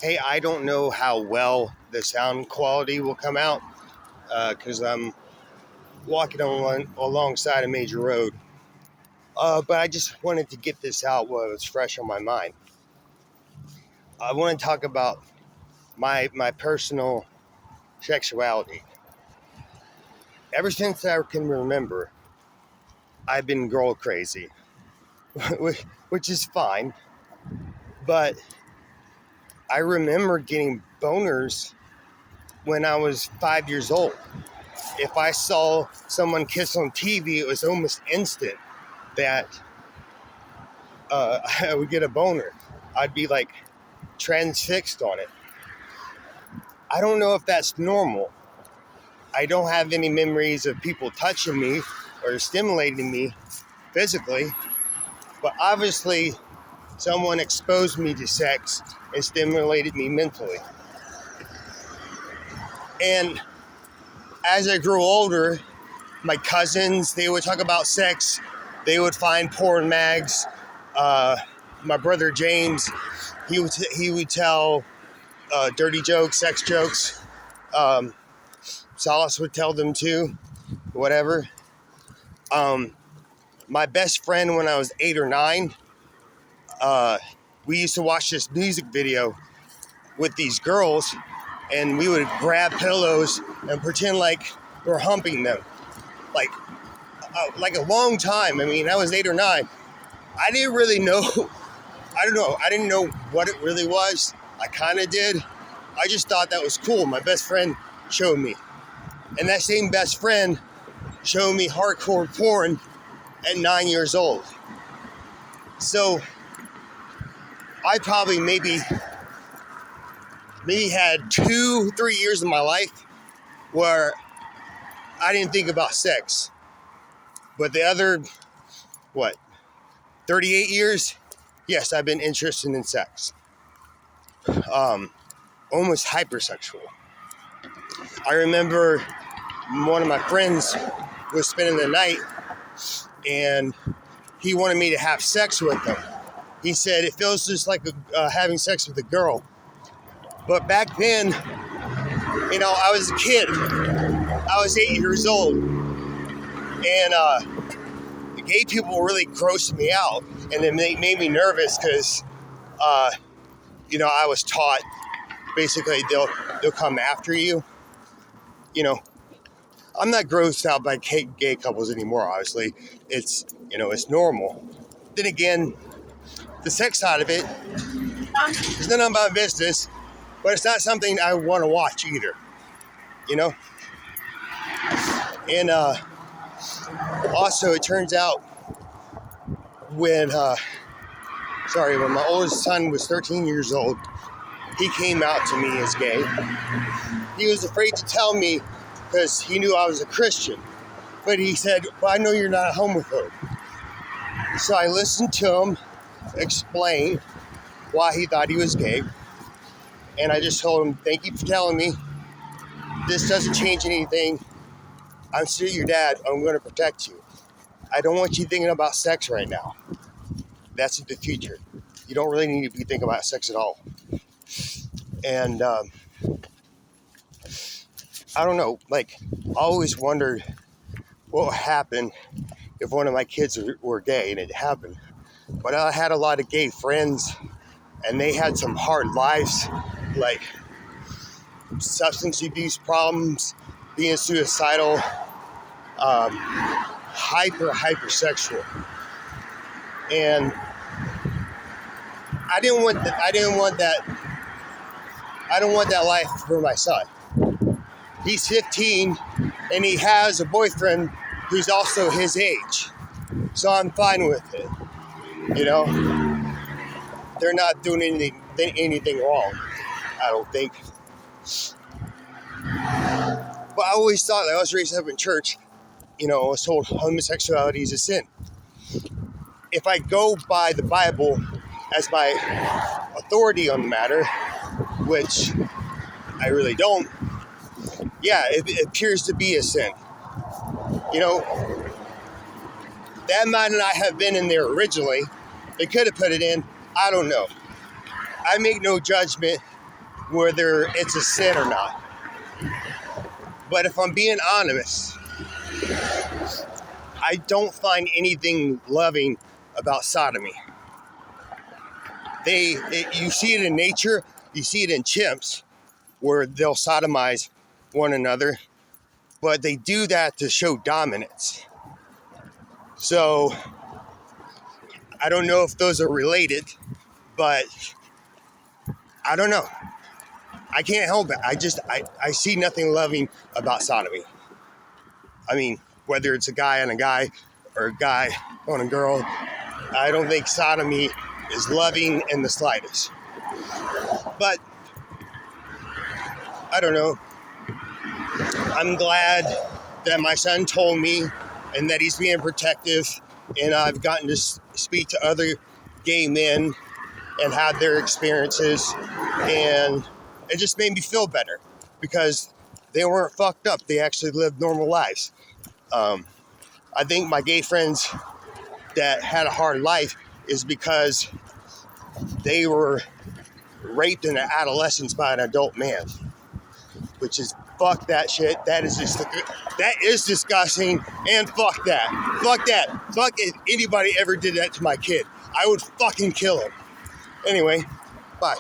Hey, I don't know how well the sound quality will come out because I'm walking alongside a major road. But I just wanted to get this out while it was fresh on my mind. I want to talk about my personal sexuality. Ever since I can remember, I've been girl crazy, which is fine. But I remember getting boners when I was 5 years old. If I saw someone kiss on TV, it was almost instant that I would get a boner. I'd be like transfixed on it. I don't know if that's normal. I don't have any memories of people touching me or stimulating me physically, but obviously someone exposed me to sex and stimulated me mentally. And as I grew older, my cousins, they would talk about sex. They would find porn mags. My brother James, he would tell dirty jokes, sex jokes. Solace would tell them too, whatever. My best friend when I was 8 or 9, we used to watch this music video with these girls, and we would grab pillows and pretend like we're humping them, like a long time. I mean, I was 8 or 9. I didn't really know. I don't know. I didn't know what it really was. I kind of did. I just thought that was cool. My best friend showed me. And that same best friend showed me hardcore porn at 9 years old. So I probably maybe had 2-3 years of my life where I didn't think about sex. But the other, 38 years, yes, I've been interested in sex. Almost hypersexual. I remember one of my friends was spending the night and he wanted me to have sex with him. He said it feels just like having sex with a girl. But back then, I was a kid. I was 8 years old. And the gay people were really grossing me out. And it made me nervous because, I was taught basically they'll come after you. I'm not grossed out by gay couples anymore, obviously. It's normal. Then again, the sex side of it is none of my business, but it's not something I want to watch either, And also, it turns out when my oldest son was 13 years old, he came out to me as gay. He was afraid to tell me because he knew I was a Christian. But he said, well, I know you're not a homophobe. So I listened to him explain why he thought he was gay. And I just told him, thank you for telling me. This doesn't change anything. I'm still your dad. I'm going to protect you. I don't want you thinking about sex right now. That's the future. You don't really need to be thinking about sex at all. And I don't know, I always wondered what would happen if one of my kids were gay, and it happened. But I had a lot of gay friends, and they had some hard lives, like substance abuse problems, being suicidal, hypersexual. And I don't want that life for my son. He's 15 and he has a boyfriend who's also his age. So I'm fine with it. They're not doing anything wrong, I don't think. But I always thought that I was raised up in church. I was told homosexuality is a sin. If I go by the Bible as my authority on the matter, which I really don't, yeah, it appears to be a sin. That might not have been in there originally. They could have put it in. I don't know. I make no judgment whether it's a sin or not. But if I'm being honest, I don't find anything loving about sodomy. You see it in nature, you see it in chimps, where they'll sodomize one another, but they do that to show dominance. So I don't know if those are related, but I don't know. I can't help it. I see nothing loving about sodomy. I mean, whether it's a guy on a guy or a guy on a girl, I don't think sodomy is loving in the slightest. But I don't know. I'm glad that my son told me and that he's being protective, and I've gotten to speak to other gay men and had their experiences, and it just made me feel better because they weren't fucked up. They actually lived normal lives. I think my gay friends that had a hard life is because they were raped in their adolescence by an adult man, which is fuck that shit. That is disgusting, and fuck that. Fuck if anybody ever did that to my kid. I would fucking kill him. Anyway, bye.